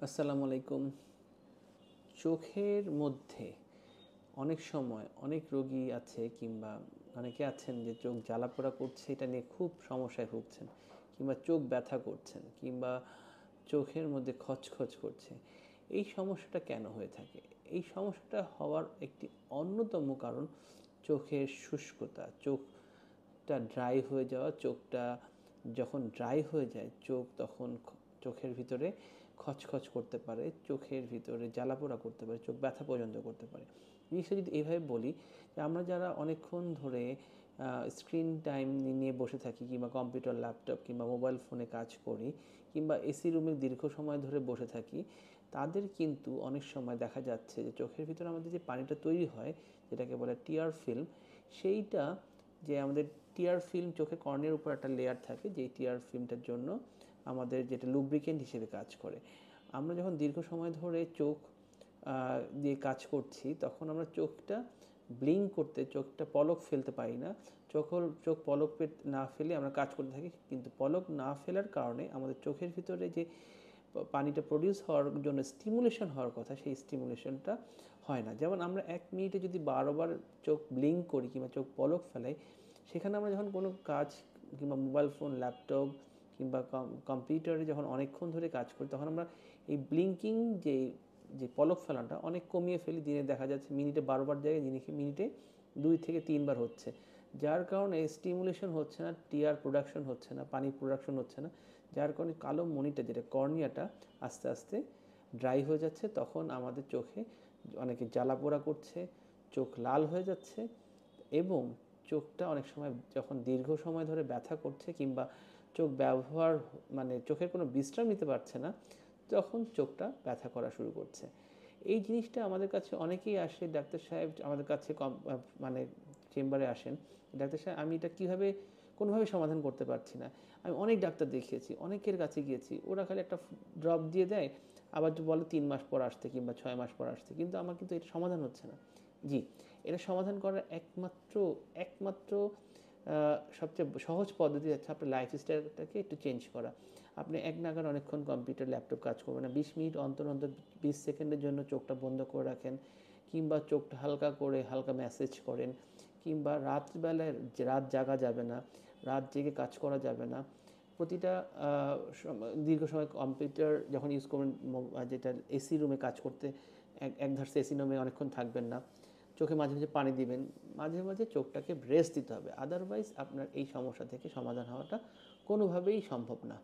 আসসালামু আলাইকুম। চোখের মধ্যে অনেক সময় অনেক রোগী আছে কিংবা অনেকে আছেন যে চোখ জ্বালাপোড়া করছে, এটা নিয়ে খুব সমস্যায় ভুগছেন, কিংবা চোখ ব্যথা করছেন, কিংবা চোখের মধ্যে খচখচ করছে। এই সমস্যাটা কেন হয়ে থাকে? এই সমস্যাটা হওয়ার একটি অন্যতম কারণ চোখের শুষ্কতা, চোখটা ড্রাই হয়ে যাওয়া। চোখটা যখন ড্রাই হয়ে যায় চোখ তখন চোখের ভিতরে খচখচ করতে পারে, চোখের ভিতরে জ্বালাপোড়া করতে পারে, চোখ ব্যথা পর্যন্ত করতে পারে। জিনিসটা যদি এইভাবে বলি, যে আমরা যারা অনেকক্ষণ ধরে স্ক্রিন টাইম নিয়ে বসে থাকি, কিংবা কম্পিউটার, ল্যাপটপ কিংবা মোবাইল ফোনে কাজ করি, কিংবা এসি রুমে দীর্ঘ সময় ধরে বসে থাকি, তাদের কিন্তু অনেক সময় দেখা যাচ্ছে যে চোখের ভিতরে আমাদের যে পানিটা তৈরি হয়, যেটাকে বলে টিয়ার ফিল্ম, সেইটা, যে আমাদের টিয়ার ফিল্ম চোখে কর্নিয়ার উপর একটা লেয়ার থাকে, যেই টিয়ার ফিল্মটার জন্য আমাদের যেটা লুব্রিকেন্ট হিসেবে কাজ করে। আমরা যখন দীর্ঘ সময় ধরে চোখ দিয়ে কাজ করছি, তখন আমরা চোখটা ব্লিঙ্ক করতে, চোখটা পলক ফেলতে পারি না। চোখ পলক না ফেলে আমরা কাজ করতে থাকি, কিন্তু পলক না ফেলার কারণে আমাদের চোখের ভিতরে যে পানিটা প্রডিউস হওয়ার জন্য স্টিমুলেশন হওয়ার কথা, সেই স্টিমুলেশনটা হয় না। যেমন আমরা 1 মিনিটে যদি 12বার চোখ ব্লিঙ্ক করি কিংবা চোখ পলক ফেলাই, সেখানে আমরা যখন কোনো কাজ কিংবা মোবাইল ফোন, ল্যাপটপ কিংবা কম্পিউটারে যখন অনেকক্ষণ ধরে কাজ করি, তখন আমরা এই ব্লিঙ্কিং যে যে পলক ফেলাটা অনেক কমিয়ে ফেলি। দিনে দেখা যাচ্ছে মিনিটে 12বার জায়গায় মিনিটে 2 থেকে 3বার হচ্ছে, যার কারণে স্টিমুলেশন হচ্ছে না, টিয়ার প্রোডাকশন হচ্ছে না, পানি প্রোডাকশন হচ্ছে না, যার কারণে কালো মণিটা, যেটা কর্নিয়াটা, আস্তে আস্তে ড্রাই হয়ে যাচ্ছে। তখন আমাদের চোখে অনেকে জ্বালাপোড়া করছে, চোখ লাল হয়ে যাচ্ছে, এবং চোখটা অনেক সময় যখন দীর্ঘ সময় ধরে ব্যথা করছে, কিংবা চোখ ব্যবহার মানে চোখের কোনো বিশ্রাম নিতে পারছে না, তখন চোখটা ব্যথা করা শুরু করছে। এই জিনিসটা আমাদের কাছে অনেকেই আসে, ডাক্তার সাহেব আমাদের কাছে মানে চেম্বারে আসেন, ডাক্তার সাহেব আমি এটা কীভাবে, কোনোভাবে সমাধান করতে পারছি না। আমি অনেক ডাক্তার দেখিয়েছি, অনেকের কাছে গিয়েছি, ওরা খালি একটা ড্রপ দিয়ে দেয়, আবার বলে 3 মাস পর আসতে কিংবা 6 মাস পর আসতে, কিন্তু আমার কিন্তু এটা সমাধান হচ্ছে না। জি, এটা সমাধান করার একমাত্র একমাত্র সবচেয়ে সহজ পদ্ধতি হচ্ছে আপনার লাইফস্টাইলটাকে একটু চেঞ্জ করা। আপনি এক নাগাড়ে অনেকক্ষণ কম্পিউটার, ল্যাপটপ কাজ করবেন না। 20 মিনিট অন্তর অন্তর 20 সেকেন্ডের জন্য চোখটা বন্ধ করে রাখেন, কিংবা চোখটা হালকা করে হালকা ম্যাসেজ করেন, কিংবা রাতবেলায় রাত জাগা যাবে না, রাত জেগে কাজ করা যাবে না। প্রতিটা দীর্ঘ সময় কম্পিউটার যখন ইউজ করবেন, যেটা এসি রুমে কাজ করতে, এক ধারসে এসি রুমে অনেকক্ষণ থাকবেন না। চোখে মাঝে মাঝে পানি দিবেন, মাঝে মাঝে চোখটাকে রেস্ট দিতে হবে। আদারওয়াইজ আপনার এই সমস্যা থেকে সমাধান হওয়াটা কোনোভাবেই সম্ভব না।